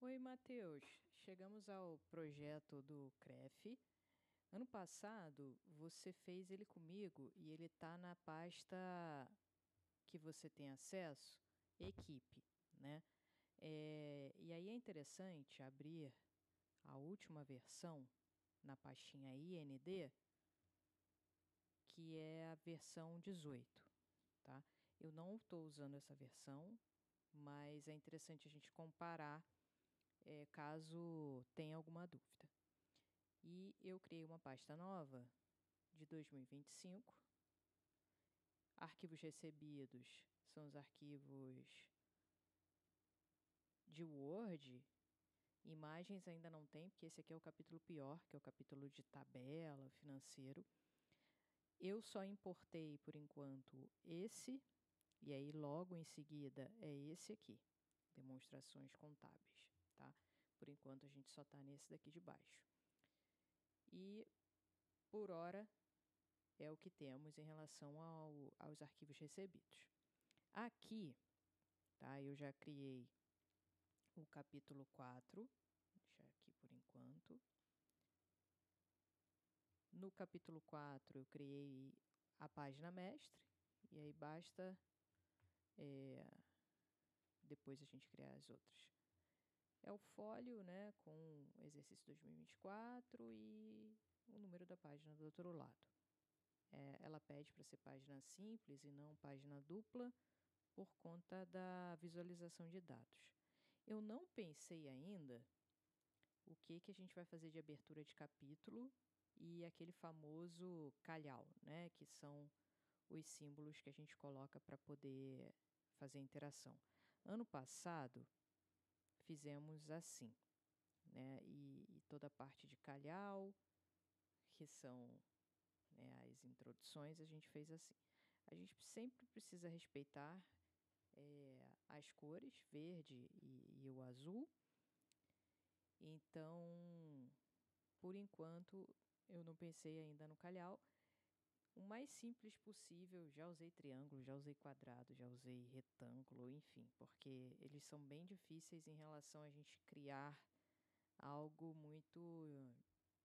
Oi, Matheus. Chegamos ao projeto do CREF. Ano passado, você fez ele comigo e ele está na pasta que você tem acesso, equipe, né? E aí é interessante abrir a última versão na pastinha IND, que é a versão 18, tá? Eu não estou usando essa versão, mas é interessante a gente comparar caso tenha alguma dúvida. E eu criei uma pasta nova de 2025. Arquivos recebidos são os arquivos de Word. Imagens ainda não tem, porque esse aqui é o capítulo pior, que é o capítulo de tabela, financeiro. Eu só importei, por enquanto, esse, e aí logo em seguida é esse aqui, demonstrações contábeis, tá? Por enquanto a gente só está nesse daqui de baixo. E, por hora, é o que temos em relação aos arquivos recebidos. Aqui, tá, eu já criei o capítulo 4, vou deixar aqui por enquanto. No capítulo 4, eu criei a página mestre, e aí basta depois a gente criar as outras. É o fólio, né, com o exercício 2024 e o número da página do outro lado. Ela pede para ser página simples e não página dupla, por conta da visualização de dados. Eu não pensei ainda o que a gente vai fazer de abertura de capítulo e aquele famoso calhau, né, que são os símbolos que a gente coloca para poder fazer interação. Ano passado, fizemos assim, né, e toda a parte de calhau, que são, né, as introduções, a gente fez assim. A gente sempre precisa respeitar as cores, verde e o azul. Então, por enquanto, eu não pensei ainda no calhau. O mais simples possível, já usei triângulo, já usei quadrado, já usei retângulo, enfim, porque eles são bem difíceis em relação a gente criar algo muito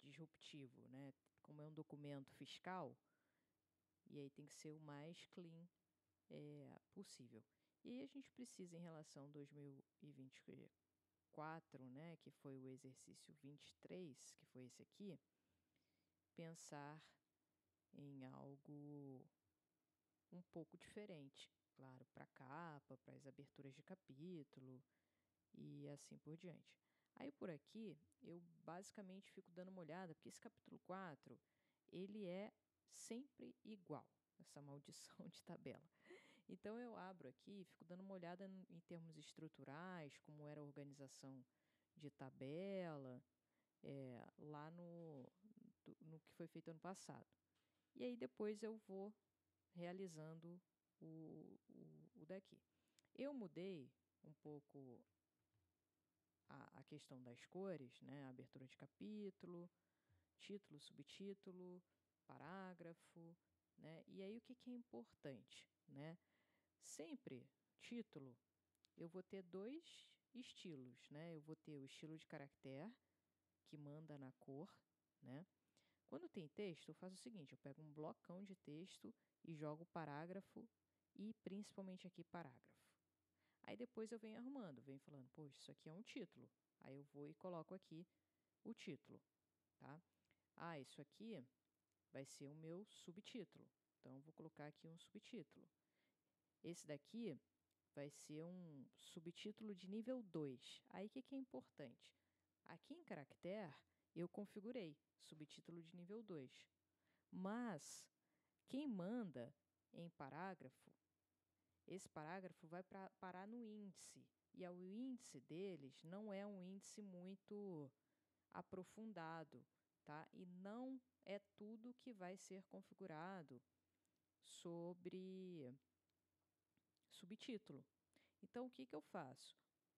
disruptivo, né? Como é um documento fiscal, e aí tem que ser o mais clean possível. E aí a gente precisa, em relação a 2024, né, que foi o exercício 23, que foi esse aqui, pensar em algo um pouco diferente. Claro, para a capa, para as aberturas de capítulo e assim por diante. Aí por aqui, eu basicamente fico dando uma olhada, porque esse capítulo 4, ele é sempre igual, essa maldição de tabela. Então eu abro aqui e fico dando uma olhada em termos estruturais, como era a organização de tabela, lá no que foi feito ano passado. E aí depois eu vou realizando o daqui. Eu mudei um pouco a questão das cores, né? Abertura de capítulo, título, subtítulo, parágrafo, né? E aí o que é importante, né? Sempre, título, eu vou ter dois estilos, né? Eu vou ter o estilo de caractere, que manda na cor, né? Quando tem texto, eu faço o seguinte, eu pego um blocão de texto e jogo parágrafo e principalmente aqui parágrafo. Aí depois eu venho arrumando, venho falando, poxa, isso aqui é um título. Aí eu vou e coloco aqui o título, tá? Ah, isso aqui vai ser o meu subtítulo. Então, eu vou colocar aqui um subtítulo. Esse daqui vai ser um subtítulo de nível 2. Aí, o que é importante? Aqui em caractere, eu configurei subtítulo de nível 2. Mas, quem manda em parágrafo, esse parágrafo vai parar no índice. E o índice deles não é um índice muito aprofundado, tá? E não é tudo que vai ser configurado sobre subtítulo. Então, o que eu faço?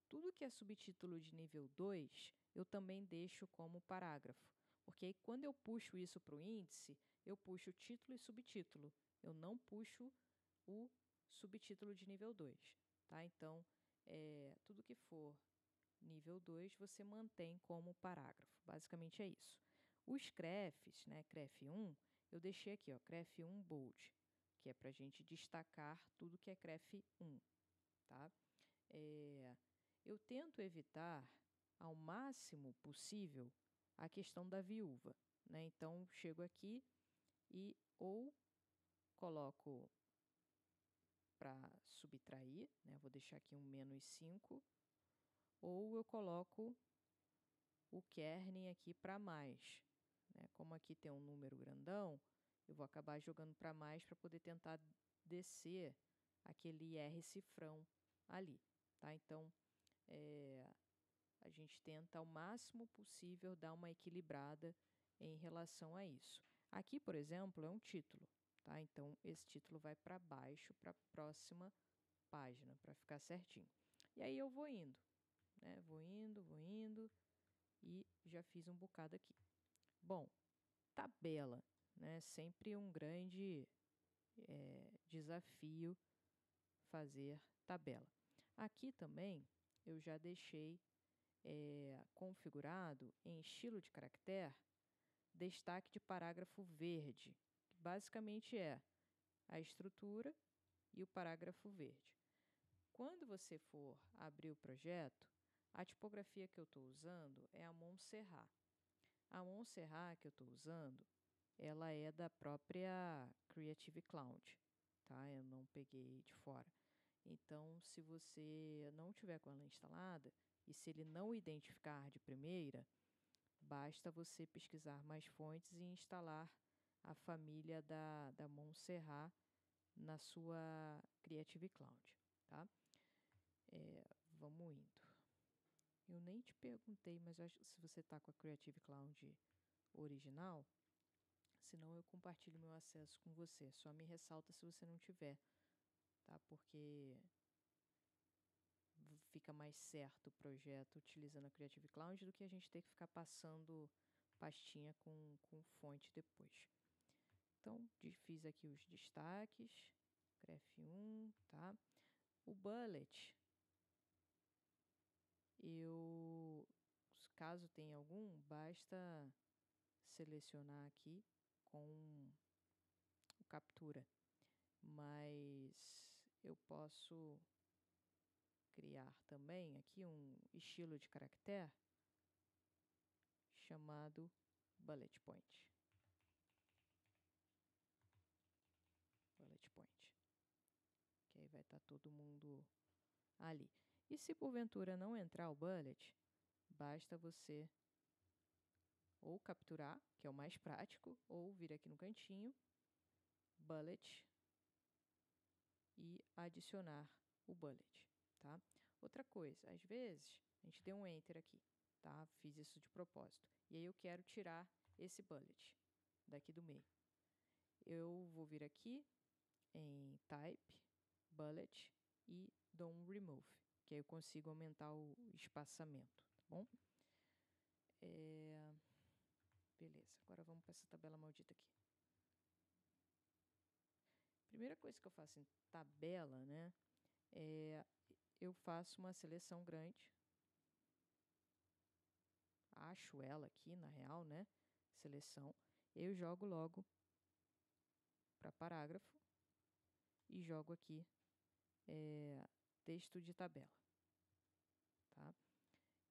Tudo que é subtítulo de nível 2, eu também deixo como parágrafo. Porque aí, quando eu puxo isso para o índice, eu puxo título e subtítulo. Eu não puxo o subtítulo de nível 2. Tá? Então, tudo que for nível 2, você mantém como parágrafo. Basicamente é isso. Os CREFs, né, CREF 1, eu deixei aqui, ó, CREF 1 bold, que é para a gente destacar tudo que é CREF 1, tá? Eu tento evitar ao máximo possível a questão da viúva, né? Então, chego aqui e ou coloco para subtrair, né? Vou deixar aqui um -5, ou eu coloco o kernel aqui para mais, né? Como aqui tem um número grandão, eu vou acabar jogando para mais para poder tentar descer aquele R cifrão ali, tá? Então, a gente tenta ao máximo possível dar uma equilibrada em relação a isso. Aqui, por exemplo, é um título, tá? Então, esse título vai para baixo, para a próxima página, para ficar certinho. E aí eu vou indo, né? Vou indo e já fiz um bocado aqui. Bom, tabela, né? Sempre um grande desafio fazer tabela. Aqui também eu já deixei configurado em estilo de caractere destaque de parágrafo verde, que basicamente é a estrutura e o parágrafo verde. Quando você for abrir o projeto, a tipografia que eu estou usando é a Montserrat. A Montserrat que eu estou usando, ela é da própria Creative Cloud, tá? Eu não peguei de fora. Então, se você não tiver com ela instalada e se ele não identificar de primeira, basta você pesquisar mais fontes e instalar a família da Montserrat na sua Creative Cloud, tá? Vamos indo. Eu nem te perguntei, mas acho que se você está com a Creative Cloud original, senão eu compartilho meu acesso com você. Só me ressalta se você não tiver, tá? Porque fica mais certo o projeto utilizando a Creative Cloud do que a gente ter que ficar passando pastinha com fonte depois. Então, fiz aqui os destaques, CREF 1, tá? O bullet, caso tenha algum, basta selecionar aqui com o captura, mas eu posso criar também aqui um estilo de caractere chamado bullet point. Bullet point. Que aí vai estar todo mundo ali. E se porventura não entrar o bullet, basta você ou capturar, que é o mais prático, ou vir aqui no cantinho, bullet, e adicionar o bullet, tá? Outra coisa, às vezes, a gente deu um enter aqui, tá? Fiz isso de propósito. E aí eu quero tirar esse bullet daqui do meio. Eu vou vir aqui em Type, Bullet e dou um Remove, que aí eu consigo aumentar o espaçamento, tá bom? Beleza, agora vamos para essa tabela maldita aqui. Primeira coisa que eu faço em tabela, né, eu faço uma seleção grande. Acho ela aqui, na real, né? Seleção. Eu jogo logo para parágrafo e jogo aqui texto de tabela, tá?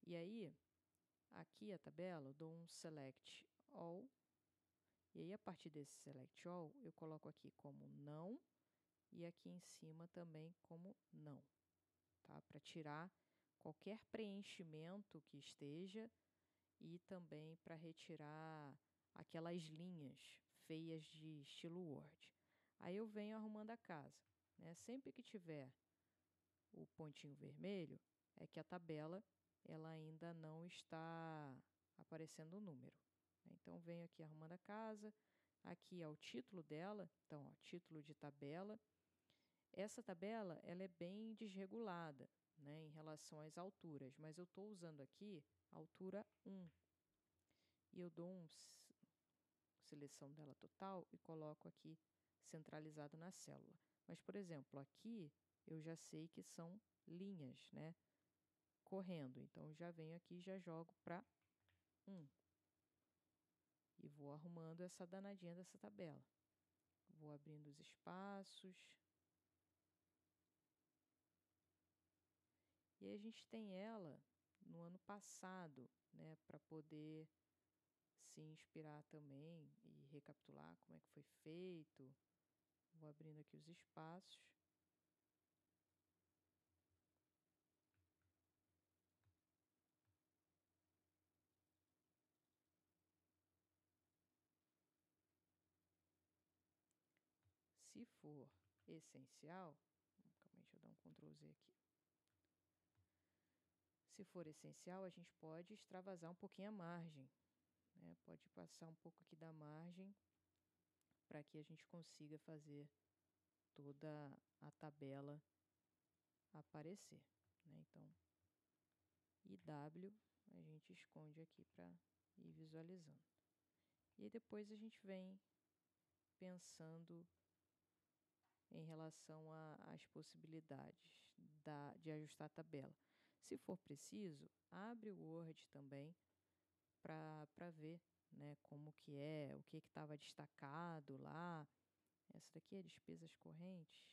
E aí, aqui a tabela, eu dou um Select All. E aí, a partir desse Select All, eu coloco aqui como não e aqui em cima também como não, tá? Para tirar qualquer preenchimento que esteja e também para retirar aquelas linhas feias de estilo Word. Aí eu venho arrumando a casa, né? Sempre que tiver o pontinho vermelho, é que a tabela ela ainda não está aparecendo o número. Então, venho aqui arrumando a casa. Aqui é o título dela. Então, ó, título de tabela. Essa tabela ela é bem desregulada, né, em relação às alturas, mas eu estou usando aqui a altura 1. E eu dou seleção dela total e coloco aqui centralizado na célula. Mas, por exemplo, aqui eu já sei que são linhas, né, correndo. Então, já venho aqui e já jogo para 1. E vou arrumando essa danadinha dessa tabela. Vou abrindo os espaços. E aí a gente tem ela no ano passado, né, para poder se inspirar também e recapitular como é que foi feito. Vou abrindo aqui os espaços. Se for essencial, calma aí, deixa eu dar um Ctrl Z aqui. Se for essencial, a gente pode extravasar um pouquinho a margem, né? Pode passar um pouco aqui da margem para que a gente consiga fazer toda a tabela aparecer, né? Então, IW a gente esconde aqui para ir visualizando. E depois a gente vem pensando em relação às possibilidades de ajustar a tabela. Se for preciso, abre o Word também para ver, né, como que é, o que estava destacado lá. Essa daqui é despesas correntes.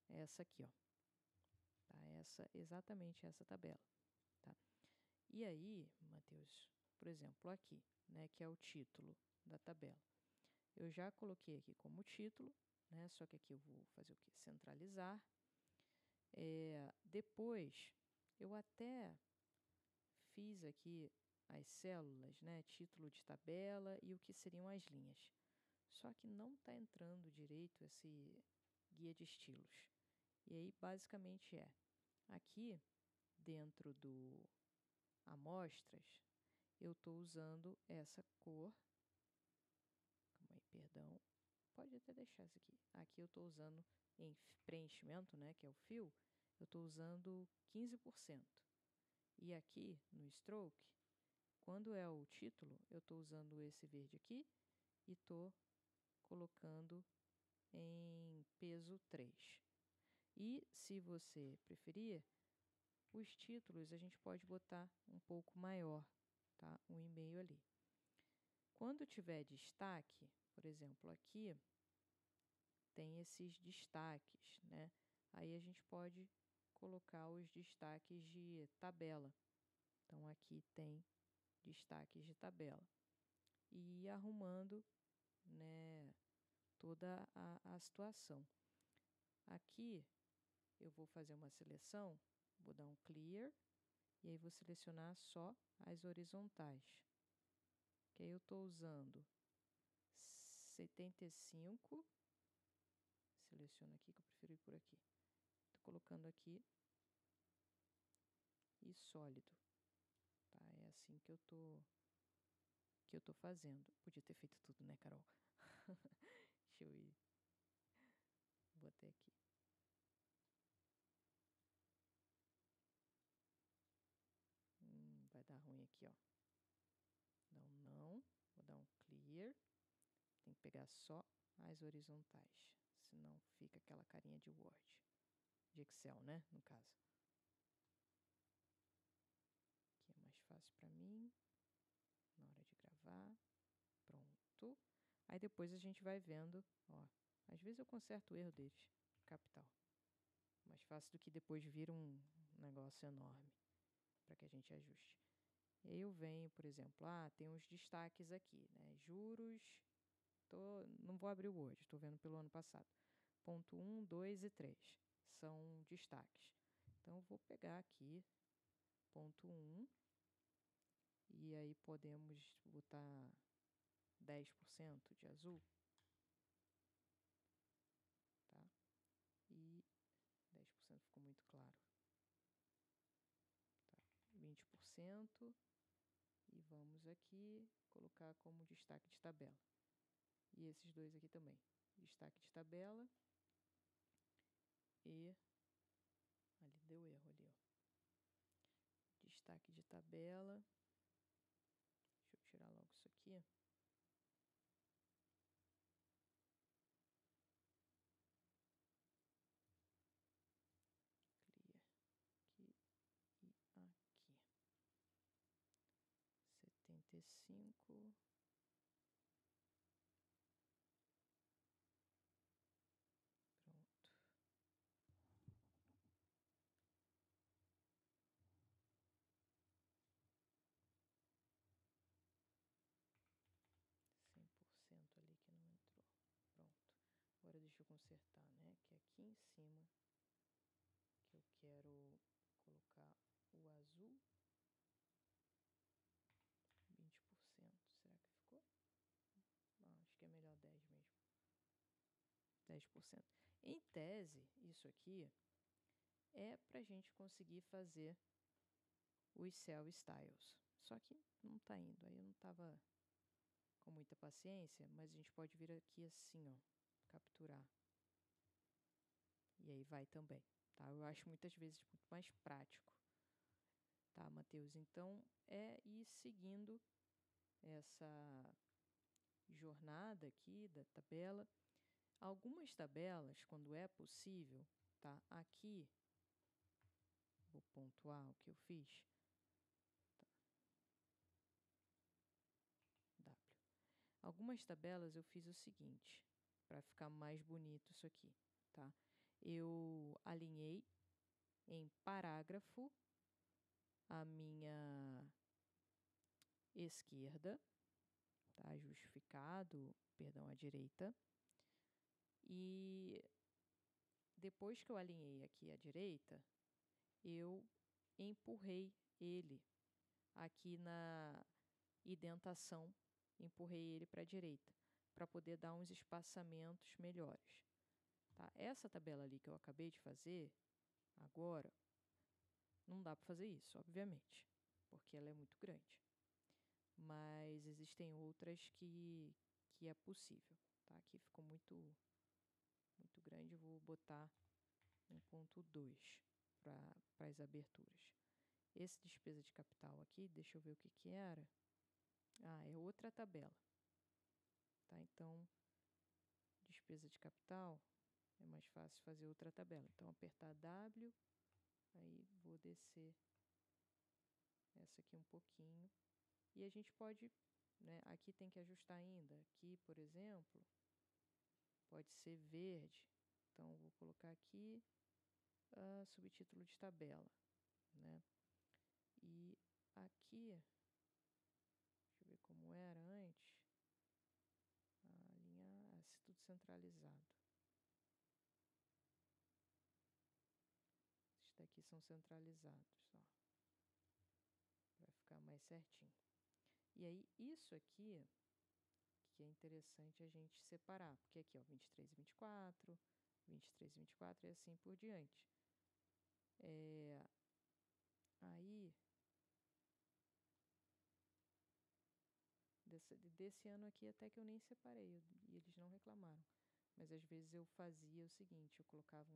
É essa aqui, ó. Tá? Exatamente essa tabela. Tá? E aí, Matheus, por exemplo, aqui, né, que é o título da tabela. Eu já coloquei aqui como título, né, só que aqui eu vou fazer o quê? Centralizar. Depois, eu até fiz aqui as células, né, título de tabela e o que seriam as linhas. Só que não está entrando direito esse guia de estilos. E aí, basicamente, aqui dentro do amostras, eu estou usando essa cor. Calma aí, perdão. Pode até deixar isso aqui. Aqui eu estou usando em preenchimento, né, que é o fio, eu estou usando 15%. E aqui no stroke, quando é o título, eu estou usando esse verde aqui e estou colocando em peso 3. E, se você preferir, os títulos a gente pode botar um pouco maior, tá? 1,5 ali. Quando tiver destaque, por exemplo, aqui tem esses destaques, né? Aí a gente pode colocar os destaques de tabela. Então, aqui tem destaques de tabela. E ir arrumando, né, toda a situação. Aqui eu vou fazer uma seleção, vou dar um clear, e aí vou selecionar só as horizontais. Que aí eu estou usando 75, seleciono aqui, que eu prefiro ir por aqui. Estou colocando aqui e sólido. Tá? É assim que eu tô fazendo. Podia ter feito tudo, né, Carol? Deixa eu ir. Botei aqui. Vai dar ruim aqui, ó. Não. Vou dar um clear. Tem que pegar só as horizontais. Senão fica aquela carinha de Word. De Excel, né? No caso. Aqui é mais fácil para mim. Na hora de gravar. Pronto. Aí depois a gente vai vendo, ó. Às vezes eu conserto o erro deles. Capital. Mais fácil do que depois vir um negócio enorme para que a gente ajuste. E aí eu venho, por exemplo, tem uns destaques aqui, né? Juros, não vou abrir o Word, estou vendo pelo ano passado. Ponto 1, 2 e 3 são destaques. Então, eu vou pegar aqui, ponto 1, e aí podemos botar 10% de azul. Tá? E 10% ficou muito claro. Tá? 20%. E vamos aqui colocar como destaque de tabela. E esses dois aqui também. Destaque de tabela. E ali deu erro ali, ó. Destaque de tabela. Deixa eu tirar logo isso aqui. Clear. Aqui. 5. Pronto. %, ali que não entrou. Pronto. Agora deixa eu consertar, né? Que aqui em cima que eu quero colocar o azul. 20%. Será que ficou? Não, acho que é melhor 10 mesmo. 10%. Em tese, isso aqui é para a gente conseguir fazer os cell styles. Só que não está indo. Aí eu não estava com muita paciência, mas a gente pode vir aqui assim, ó, capturar. E aí vai também, tá? Eu acho muitas vezes muito mais prático. Tá, Matheus? Então, é ir seguindo essa jornada aqui da tabela. Algumas tabelas, quando é possível, tá? Aqui, vou pontuar o que eu fiz. Tá. W. Algumas tabelas eu fiz o seguinte, para ficar mais bonito isso aqui, tá? Eu alinhei em parágrafo a minha esquerda, tá? Justificado, perdão, a direita. E depois que eu alinhei aqui à direita, eu empurrei ele aqui na indentação, empurrei ele para a direita, para poder dar uns espaçamentos melhores. Tá? Essa tabela ali que eu acabei de fazer, agora, não dá para fazer isso, obviamente, porque ela é muito grande. Mas existem outras que é possível. Tá? Aqui ficou muito grande, vou botar 1.2 para as aberturas. Esse despesa de capital aqui, deixa eu ver o que era. Ah, é outra tabela. Tá? Então, despesa de capital, é mais fácil fazer outra tabela. Então, apertar W, aí vou descer essa aqui um pouquinho. E a gente pode, né, aqui tem que ajustar ainda. Aqui, por exemplo, pode ser verde. Então, vou colocar aqui subtítulo de tabela, né? E aqui, deixa eu ver como era antes. Alinhar, tudo centralizado. Esses daqui são centralizados, ó. Vai ficar mais certinho. E aí, isso aqui, que é interessante a gente separar, porque aqui, ó, 23 e 24, 23 e 24 e assim por diante. Aí, desse ano aqui até que eu nem separei, e eles não reclamaram. Mas às vezes eu fazia o seguinte, eu colocava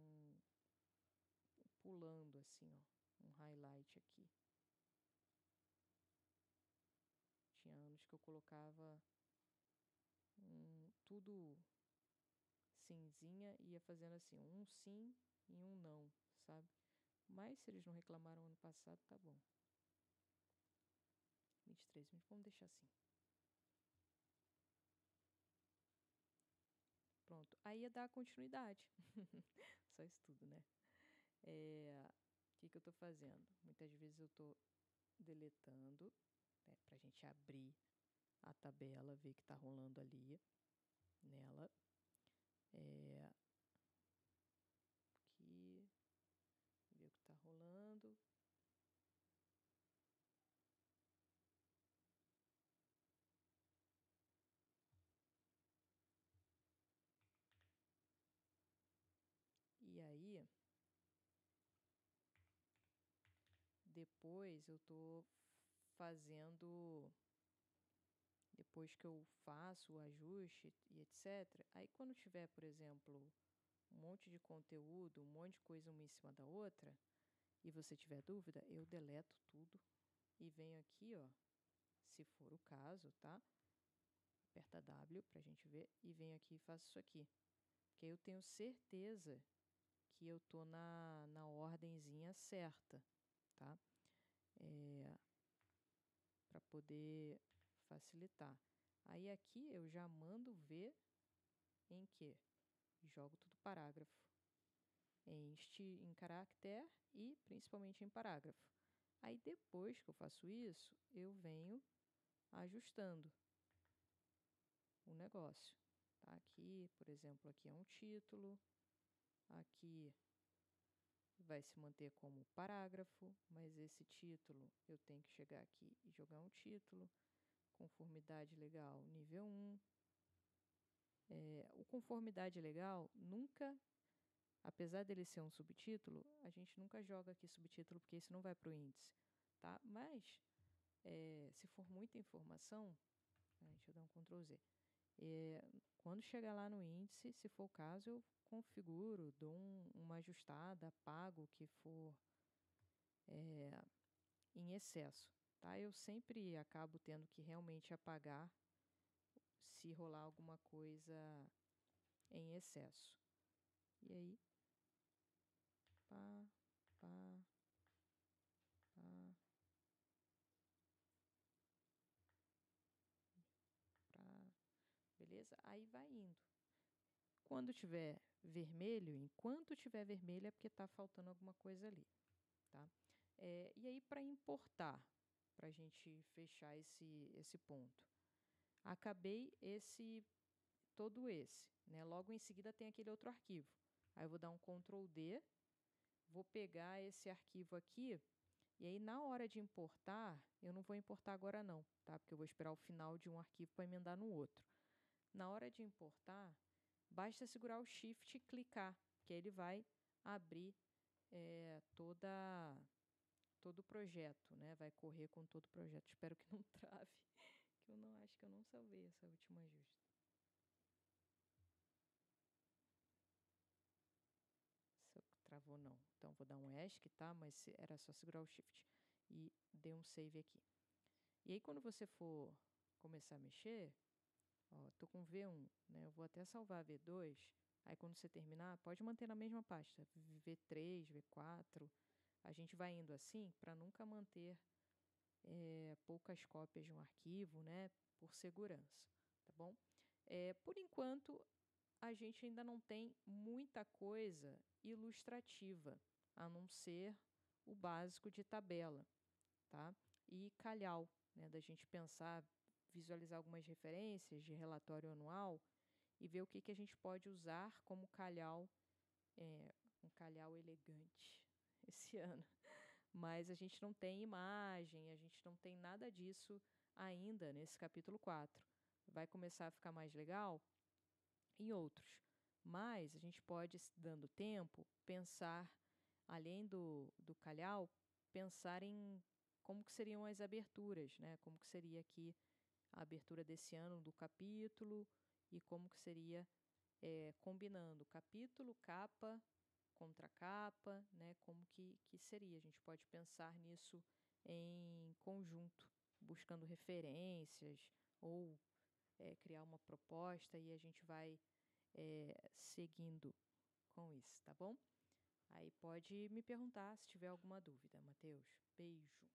pulando assim, ó, um highlight aqui. Tinha anos que eu colocava tudo cinzinha e ia fazendo assim, um sim e um não, sabe? Mas se eles não reclamaram ano passado, tá bom. 23, vamos deixar assim. Pronto. Aí ia dar continuidade. Só isso tudo, né? O que eu tô fazendo? Muitas vezes eu tô deletando, né, pra gente abrir a tabela, ver que tá rolando ali nela. Aqui, ver o que tá rolando. E aí, depois eu tô fazendo, depois que eu faço o ajuste e etc. Aí quando tiver, por exemplo, um monte de conteúdo, um monte de coisa uma em cima da outra, e você tiver dúvida, eu deleto tudo e venho aqui, ó, se for o caso, tá? Aperta W pra gente ver e venho aqui e faço isso aqui. Que aí eu tenho certeza que eu tô na ordenzinha certa, tá? Para poder facilitar. Aí aqui eu já mando ver em quê? Jogo tudo parágrafo. Em caractere e principalmente em parágrafo. Aí depois que eu faço isso, eu venho ajustando o negócio. Tá? Aqui, por exemplo, aqui é um título, aqui vai se manter como parágrafo, mas esse título eu tenho que chegar aqui e jogar um título, conformidade legal nível 1. O conformidade legal nunca, apesar dele ser um subtítulo, a gente nunca joga aqui subtítulo porque isso não vai para o índice, tá? Mas se for muita informação, deixa eu dar um Ctrl Z. Quando chegar lá no índice, se for o caso, eu configuro, dou uma ajustada, apago o que for em excesso. Tá? Eu sempre acabo tendo que realmente apagar se rolar alguma coisa em excesso. E aí, pá, pá, pá, pá, beleza? Aí vai indo. Quando tiver vermelho, enquanto tiver vermelho é porque está faltando alguma coisa ali, tá? E aí, para importar, para a gente fechar esse ponto, acabei todo esse, né? Logo em seguida tem aquele outro arquivo. Aí eu vou dar um Ctrl D, vou pegar esse arquivo aqui, e aí na hora de importar, eu não vou importar agora não, tá? Porque eu vou esperar o final de um arquivo para emendar no outro. Na hora de importar, basta segurar o Shift e clicar, que ele vai abrir todo o projeto, né? Vai correr com todo o projeto. Espero que não trave, que eu não acho que eu não salvei essa última ajuste. Travou não. Então vou dar um ESC, tá? Mas era só segurar o Shift e dei um save aqui. E aí quando você for começar a mexer, ó, tô com V1, né? Eu vou até salvar V2. Aí quando você terminar, pode manter na mesma pasta, V3, V4. A gente vai indo assim para nunca manter poucas cópias de um arquivo, né? Por segurança, tá bom? Por enquanto, a gente ainda não tem muita coisa ilustrativa, a não ser o básico de tabela, tá? E calhau, né? Da gente pensar, visualizar algumas referências de relatório anual e ver o que a gente pode usar como calhau, um calhau elegante esse ano. Mas a gente não tem imagem, a gente não tem nada disso ainda nesse capítulo 4. Vai começar a ficar mais legal em outros. Mas a gente pode, dando tempo, pensar, além do calhau, pensar em como que seriam as aberturas, né? Como que seria aqui a abertura desse ano do capítulo e como que seria combinando capítulo, capa, contracapa, né? Como que seria? A gente pode pensar nisso em conjunto, buscando referências ou criar uma proposta e a gente vai seguindo com isso, tá bom? Aí pode me perguntar se tiver alguma dúvida, Matheus. Beijo.